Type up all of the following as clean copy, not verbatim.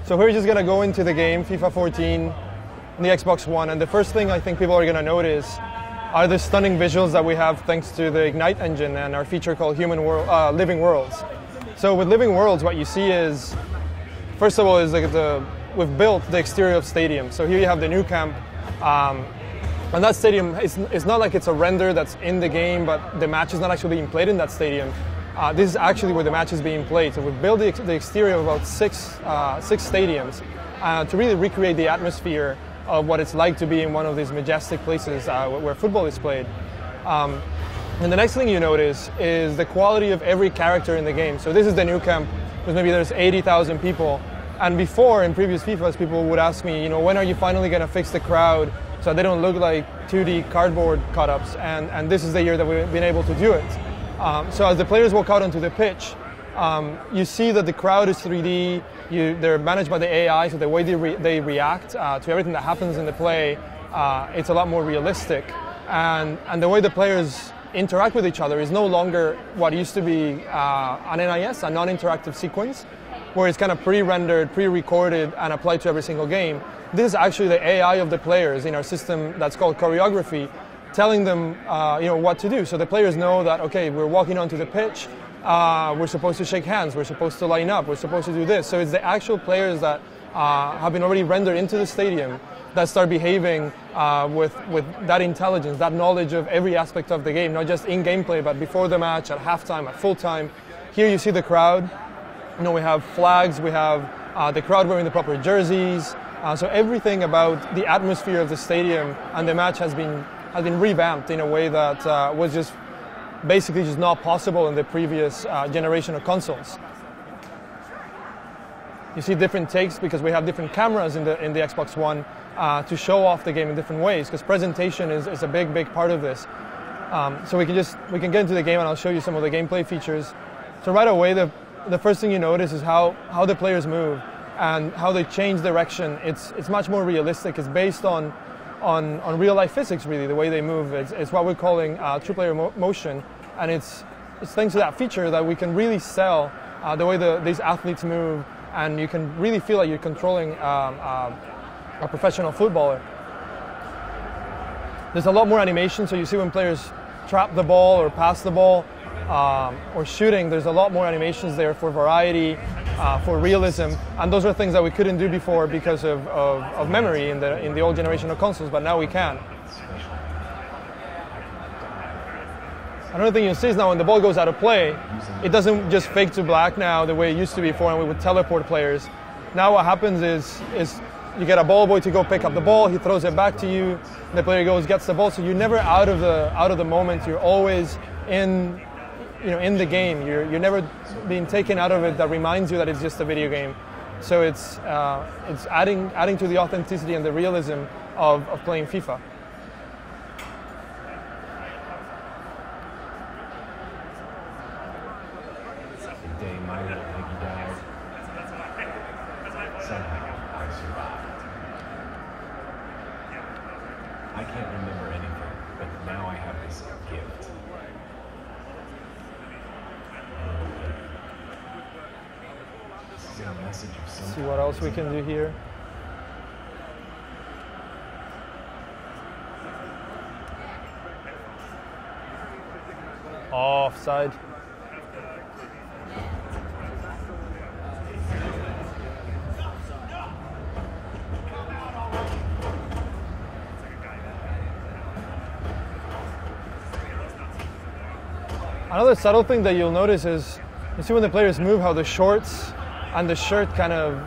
So we're just going to go into the game, FIFA 14, on the Xbox One, and the first thing I think people are going to notice are the stunning visuals that we have thanks to the Ignite engine and our feature called Living Worlds. So with Living Worlds, what you see is, first of all, is we've built the exterior of stadium. So here you have the new camp, and that stadium it's not like it's a render that's in the game, but the match is not actually being played in that stadium. This is actually where the match is being played. So we've built the exterior of about six stadiums to really recreate the atmosphere of what it's like to be in one of these majestic places where football is played. And the next thing you notice is the quality of every character in the game. So this is the new camp, because maybe there's 80,000 people. And before, in previous FIFAs, people would ask me, when are you finally going to fix the crowd so they don't look like 2D cardboard cut-ups? And this is the year that we've been able to do it. So as the players walk out onto the pitch, you see that the crowd is 3D. They're managed by the AI, so the way they react to everything that happens in the play, it's a lot more realistic. And the way the players interact with each other is no longer what used to be an NIS, a non-interactive sequence, where it's kind of pre-rendered, pre-recorded, and applied to every single game. This is actually the AI of the players in our system that's called choreography, telling them what to do. So the players know that, okay, we're walking onto the pitch, we're supposed to shake hands, we're supposed to line up, we're supposed to do this. So it's the actual players that have been already rendered into the stadium that start behaving with that intelligence, that knowledge of every aspect of the game, not just in gameplay, but before the match, at halftime, at full time. Here you see the crowd. We have flags, we have the crowd wearing the proper jerseys. So everything about the atmosphere of the stadium and the match has been revamped in a way that was just basically just not possible in the previous generation of consoles. You see different takes because we have different cameras in the Xbox One to show off the game in different ways, because presentation is a big part of this. So we can get into the game and I'll show you some of the gameplay features. So right away the first thing you notice is how the players move and how they change direction. It's much more realistic. It's based on real life physics, really, the way they move. It's what we're calling true player motion, and it's thanks to that feature that we can really sell the way these athletes move, and you can really feel like you're controlling a professional footballer. There's a lot more animation, so you see when players trap the ball or pass the ball or shooting, there's a lot more animations there for variety, for realism, and those are things that we couldn't do before because of memory in the old generation of consoles, but now we can. Another thing you'll see is now when the ball goes out of play, it doesn't just fade to black now the way it used to be before, and we would teleport players. Now what happens is you get a ball boy to go pick up the ball, he throws it back to you, the player gets the ball, so you're never out of the moment. You're always in the game. You're never being taken out of it. That reminds you that it's just a video game. So it's adding to the authenticity and the realism of playing FIFA. The day my little piggy died, somehow I survived. I can't remember anything, but now I have this gift. This is a message of some See what else we can do here. Offside. Another subtle thing that you'll notice is, you see when the players move, how the shorts and the shirt kind of,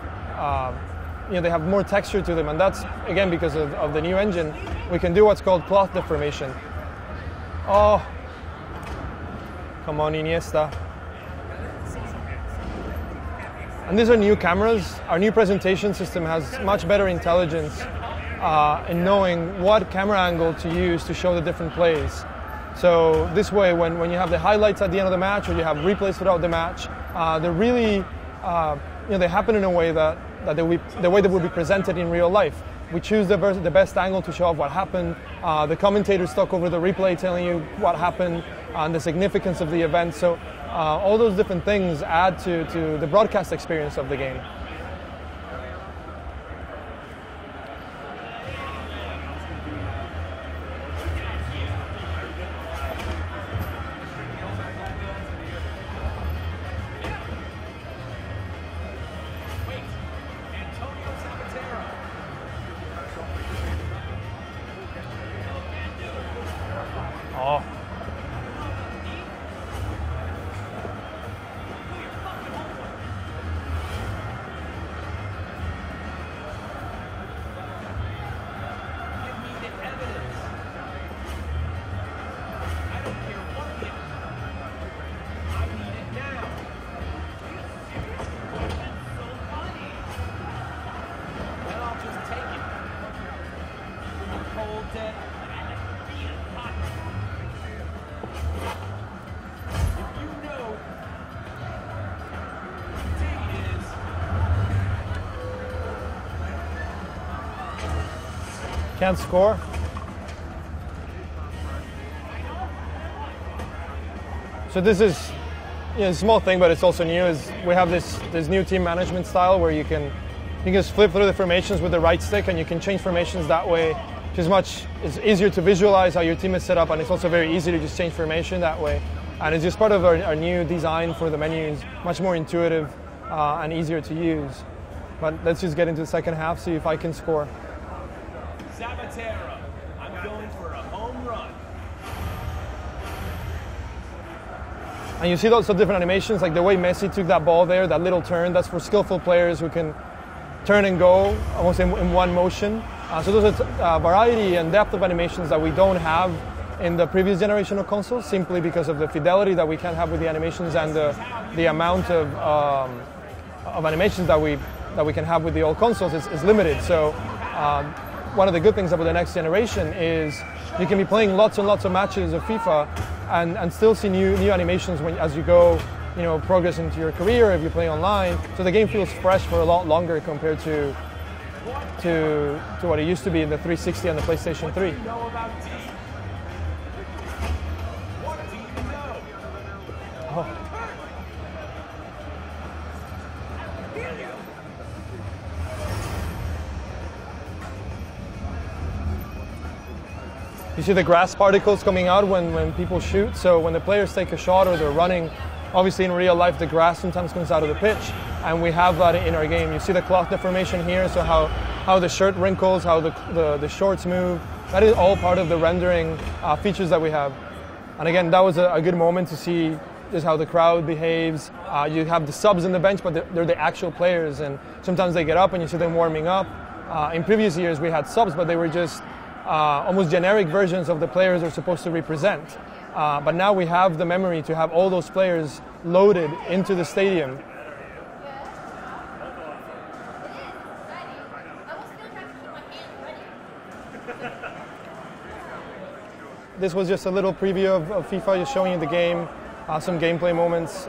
they have more texture to them, and that's, again, because of the new engine. We can do what's called cloth deformation. Oh, come on, Iniesta. And these are new cameras. Our new presentation system has much better intelligence in knowing what camera angle to use to show the different plays. So this way, when you have the highlights at the end of the match, or you have replays throughout the match, they're really, they happen in a way that the way they would be presented in real life. We choose the best angle to show off what happened. The commentators talk over the replay, telling you what happened and the significance of the event. So all those different things add to the broadcast experience of the game. Can't score. So this is a small thing, but it's also new. Is we have this new team management style where you can just flip through the formations with the right stick, and you can change formations that way. It's easier to visualize how your team is set up, and it's also very easy to just change formation that way. And it's just part of our new design for the menus, much more intuitive and easier to use. But let's just get into the second half, see if I can score. Sabatera, I'm going for a home run. And you see lots of different animations, like the way Messi took that ball there, that little turn, that's for skillful players who can turn and go almost in one motion. So there's a variety and depth of animations that we don't have in the previous generation of consoles, simply because of the fidelity that we can have with the animations and the amount of animations that we can have with the old consoles is limited. So one of the good things about the next generation is you can be playing lots and lots of matches of FIFA and still see new animations as you go, progress into your career if you're playing online. So the game feels fresh for a lot longer compared to what it used to be in the 360 and the PlayStation 3. Oh. You see the grass particles coming out when people shoot. So when the players take a shot or they're running, obviously in real life the grass sometimes comes out of the pitch, and we have that in our game. You see the cloth deformation here, so how the shirt wrinkles, how the shorts move. That is all part of the rendering features that we have. And again, that was a good moment to see just how the crowd behaves. You have the subs in the bench, but they're the actual players, and sometimes they get up and you see them warming up. In previous years we had subs, but they were just almost generic versions of the players they're supposed to represent. But now we have the memory to have all those players loaded into the stadium. This was just a little preview of FIFA, just showing you the game, some gameplay moments,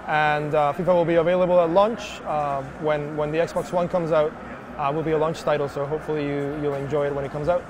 and FIFA will be available at launch. When the Xbox One comes out, will be a launch title, so hopefully you'll enjoy it when it comes out.